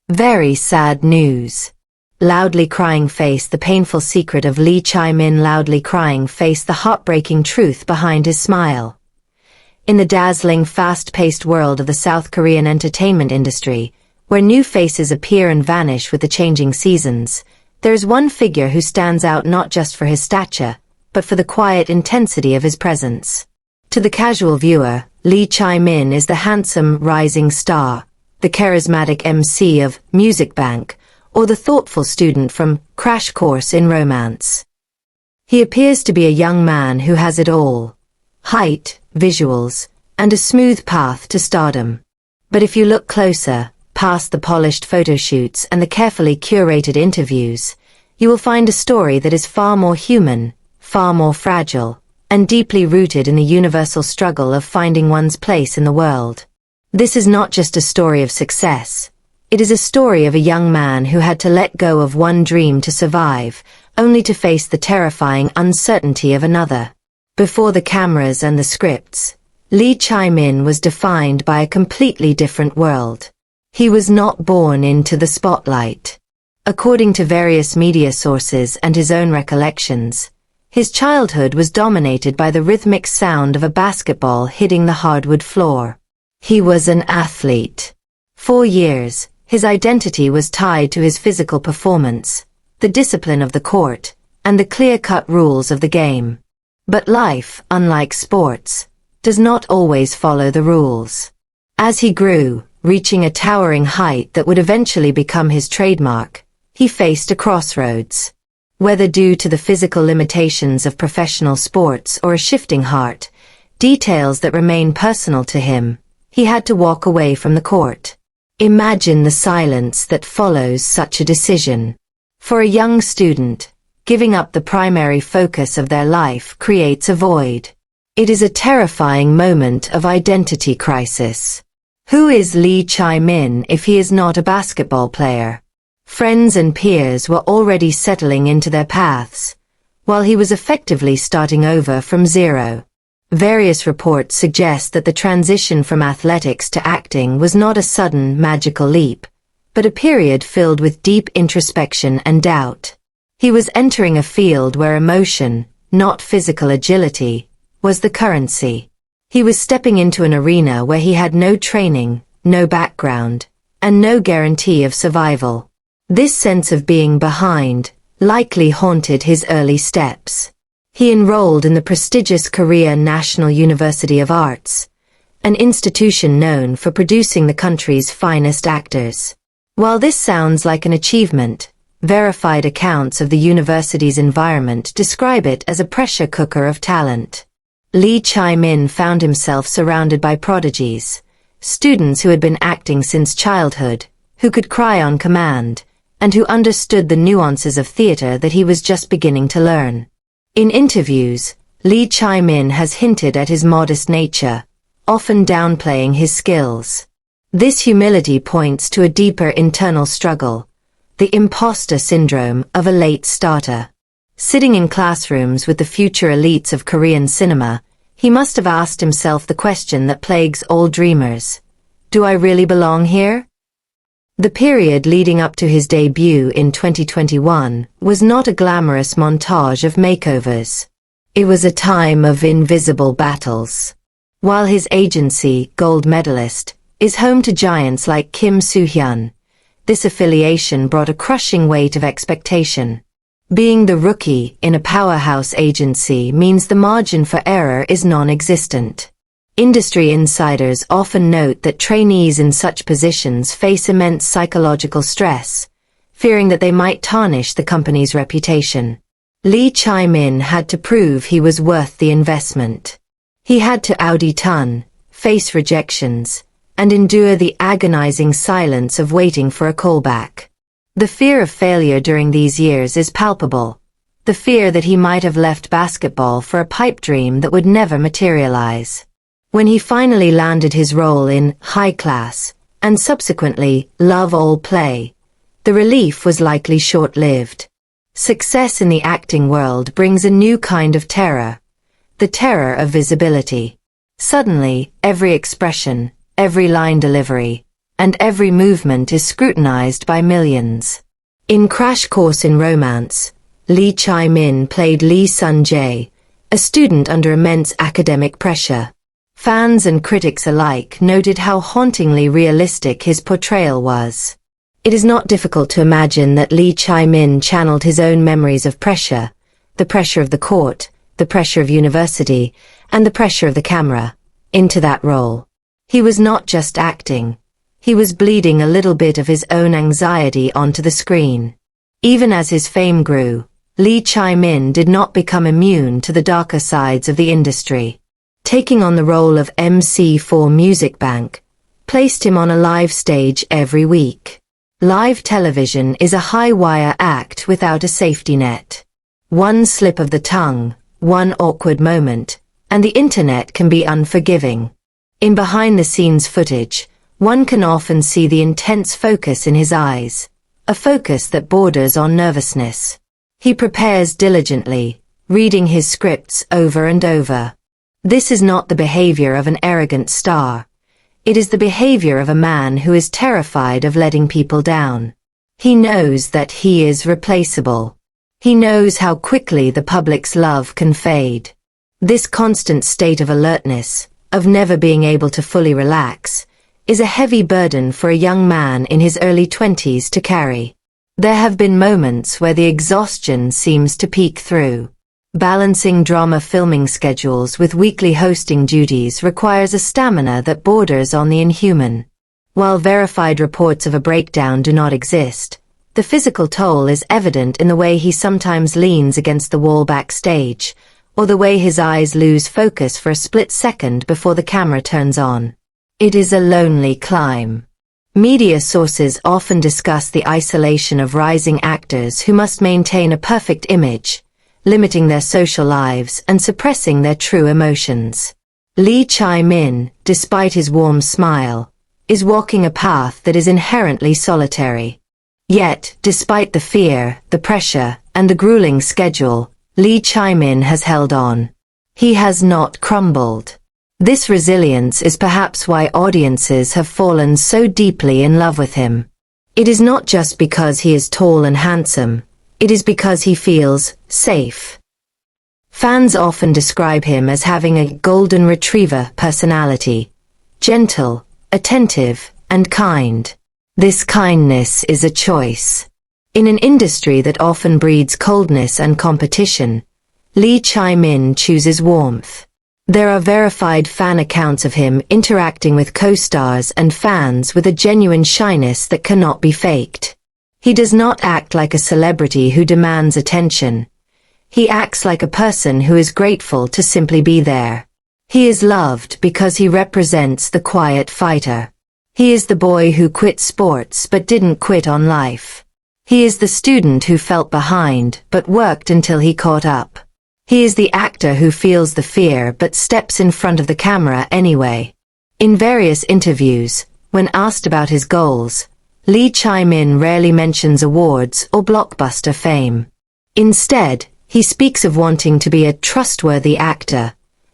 Very sad news. Loudly crying face, the painful secret of Lee Chae-min. Loudly crying face, the heartbreaking truth behind his smile. In the dazzling, fast-paced world of the South Korean entertainment industry, where new faces appear and vanish with the changing seasons, there's one figure who stands out not just for his stature, but for the quiet intensity of his presence. To the casual viewer, Lee Chae-min is the handsome, rising star, the charismatic MC of Music Bank, or the thoughtful student from Crash Course in Romance. He appears to be a young man who has it all: height, visuals, and a smooth path to stardom. But if you look closer, past the polished photoshoots and the carefully curated interviews, you will find a story that is far more human, far more fragile, and deeply rooted in the universal struggle of finding one's place in the world. This is not just a story of success. It is a story of a young man who had to let go of one dream to survive, only to face the terrifying uncertainty of another. Before the cameras and the scripts, Lee Chae-min was defined by a completely different world. He was not born into the spotlight. According to various media sources and his own recollections, his childhood was dominated by the rhythmic sound of a basketball hitting the hardwood floor. He was an athlete. For years, his identity was tied to his physical performance, the discipline of the court, and the clear-cut rules of the game. But life, unlike sports, does not always follow the rules. As he grew, reaching a towering height that would eventually become his trademark, he faced a crossroads. Whether due to the physical limitations of professional sports or a shifting heart, details that remain personal to him, he had to walk away from the court. Imagine the silence that follows such a decision. For a young student, giving up the primary focus of their life creates a void. It is a terrifying moment of identity crisis. Who is Lee Chae-min if he is not a basketball player? Friends and peers were already settling into their paths, while he was effectively starting over from zero. Various reports suggest that the transition from athletics to acting was not a sudden, magical leap, but a period filled with deep introspection and doubt. He was entering a field where emotion, not physical agility, was the currency. He was stepping into an arena where he had no training, no background, and no guarantee of survival. This sense of being behind likely haunted his early steps. He enrolled in the prestigious Korea National University of Arts, an institution known for producing the country's finest actors. While this sounds like an achievement, verified accounts of the university's environment describe it as a pressure cooker of talent. Lee Chae-min found himself surrounded by prodigies, students who had been acting since childhood, who could cry on command, and who understood the nuances of theater that he was just beginning to learn. In interviews, Lee Chae-min has hinted at his modest nature, often downplaying his skills. This humility points to a deeper internal struggle, the imposter syndrome of a late starter. Sitting in classrooms with the future elites of Korean cinema, he must have asked himself the question that plagues all dreamers: do I really belong here? The period leading up to his debut in 2021 was not a glamorous montage of makeovers. It was a time of invisible battles. While his agency, Gold Medalist, is home to giants like Kim Soo-hyun, this affiliation brought a crushing weight of expectation. Being the rookie in a powerhouse agency means the margin for error is non-existent. Industry insiders often note that trainees in such positions face immense psychological stress, fearing that they might tarnish the company's reputation. Lee Chae-min had to prove he was worth the investment. He had to audition, face rejections, and endure the agonizing silence of waiting for a callback. The fear of failure during these years is palpable, the fear that he might have left basketball for a pipe dream that would never materialize. When he finally landed his role in High Class, and subsequently Love All Play, the relief was likely short-lived. Success in the acting world brings a new kind of terror, the terror of visibility. Suddenly, every expression, every line delivery, and every movement is scrutinized by millions. In Crash Course in Romance, Lee Chae-min played Lee Sun-jae, a student under immense academic pressure. Fans and critics alike noted how hauntingly realistic his portrayal was. It is not difficult to imagine that Lee Chae-min channeled his own memories of pressure, the pressure of the court, the pressure of university, and the pressure of the camera, into that role. He was not just acting. He was bleeding a little bit of his own anxiety onto the screen. Even as his fame grew, Lee Chae-min did not become immune to the darker sides of the industry. Taking on the role of MC for Music Bank placed him on a live stage every week. Live television is a high-wire act without a safety net. One slip of the tongue, one awkward moment, and the internet can be unforgiving. In behind-the-scenes footage, one can often see the intense focus in his eyes, a focus that borders on nervousness. He prepares diligently, reading his scripts over and over. This is not the behavior of an arrogant star. It is the behavior of a man who is terrified of letting people down. He knows that he is replaceable. He knows how quickly the public's love can fade. This constant state of alertness, of never being able to fully relax, is a heavy burden for a young man in his early 20s to carry. There have been moments where the exhaustion seems to peek through. Balancing drama filming schedules with weekly hosting duties requires a stamina that borders on the inhuman. While verified reports of a breakdown do not exist, the physical toll is evident in the way he sometimes leans against the wall backstage, or the way his eyes lose focus for a split second before the camera turns on. It is a lonely climb. Media sources often discuss the isolation of rising actors who must maintain a perfect image, limiting their social lives and suppressing their true emotions. Lee Chae-min, despite his warm smile, is walking a path that is inherently solitary. Yet, despite the fear, the pressure, and the grueling schedule, Lee Chae-min has held on. He has not crumbled. This resilience is perhaps why audiences have fallen so deeply in love with him. It is not just because he is tall and handsome. It is because he feels safe. Fans often describe him as having a golden retriever personality, gentle, attentive, and kind. This kindness is a choice. In an industry that often breeds coldness and competition, Lee Chae-min chooses warmth. There are verified fan accounts of him interacting with co-stars and fans with a genuine shyness that cannot be faked. He does not act like a celebrity who demands attention. He acts like a person who is grateful to simply be there. He is loved because he represents the quiet fighter. He is the boy who quit sports but didn't quit on life. He is the student who felt behind but worked until he caught up. He is the actor who feels the fear but steps in front of the camera anyway. In various interviews, when asked about his goals, Lee Chae-min rarely mentions awards or blockbuster fame. Instead, he speaks of wanting to be a trustworthy actor,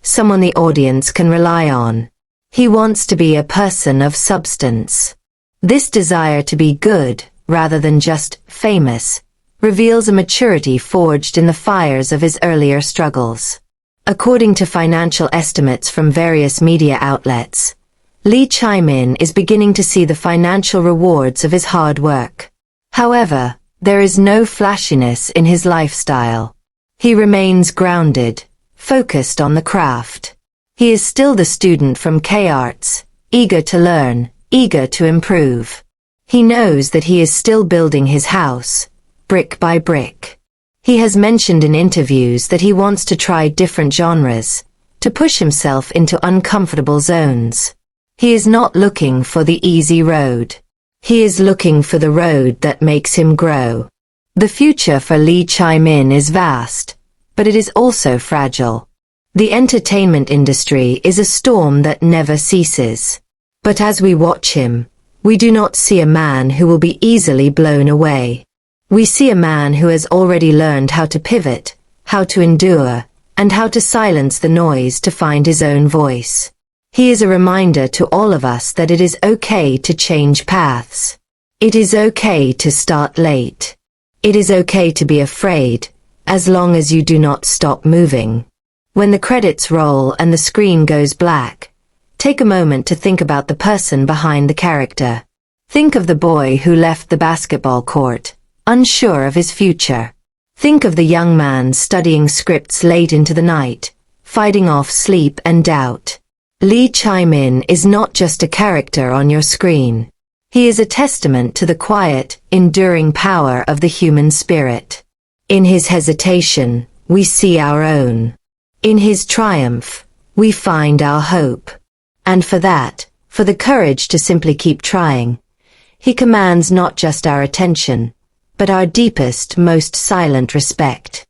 someone the audience can rely on. He wants to be a person of substance. This desire to be good, rather than just famous, reveals a maturity forged in the fires of his earlier struggles. According to financial estimates from various media outlets, Lee Chae-min is beginning to see the financial rewards of his hard work. However, there is no flashiness in his lifestyle. He remains grounded, focused on the craft. He is still the student from K-Arts, eager to learn, eager to improve. He knows that he is still building his house, brick by brick. He has mentioned in interviews that he wants to try different genres, to push himself into uncomfortable zones. He is not looking for the easy road. He is looking for the road that makes him grow. The future for Lee Chae-min is vast, but it is also fragile. The entertainment industry is a storm that never ceases. But as we watch him, we do not see a man who will be easily blown away. We see a man who has already learned how to pivot, how to endure, and how to silence the noise to find his own voice. He is a reminder to all of us that it is okay to change paths. It is okay to start late. It is okay to be afraid, as long as you do not stop moving. When the credits roll and the screen goes black, take a moment to think about the person behind the character. Think of the boy who left the basketball court, unsure of his future. Think of the young man studying scripts late into the night, fighting off sleep and doubt. Chae-min is not just a character on your screen. He is a testament to the quiet, enduring power of the human spirit. In his hesitation, we see our own. In his triumph, we find our hope. And for that, for the courage to simply keep trying, he commands not just our attention, but our deepest, most silent respect.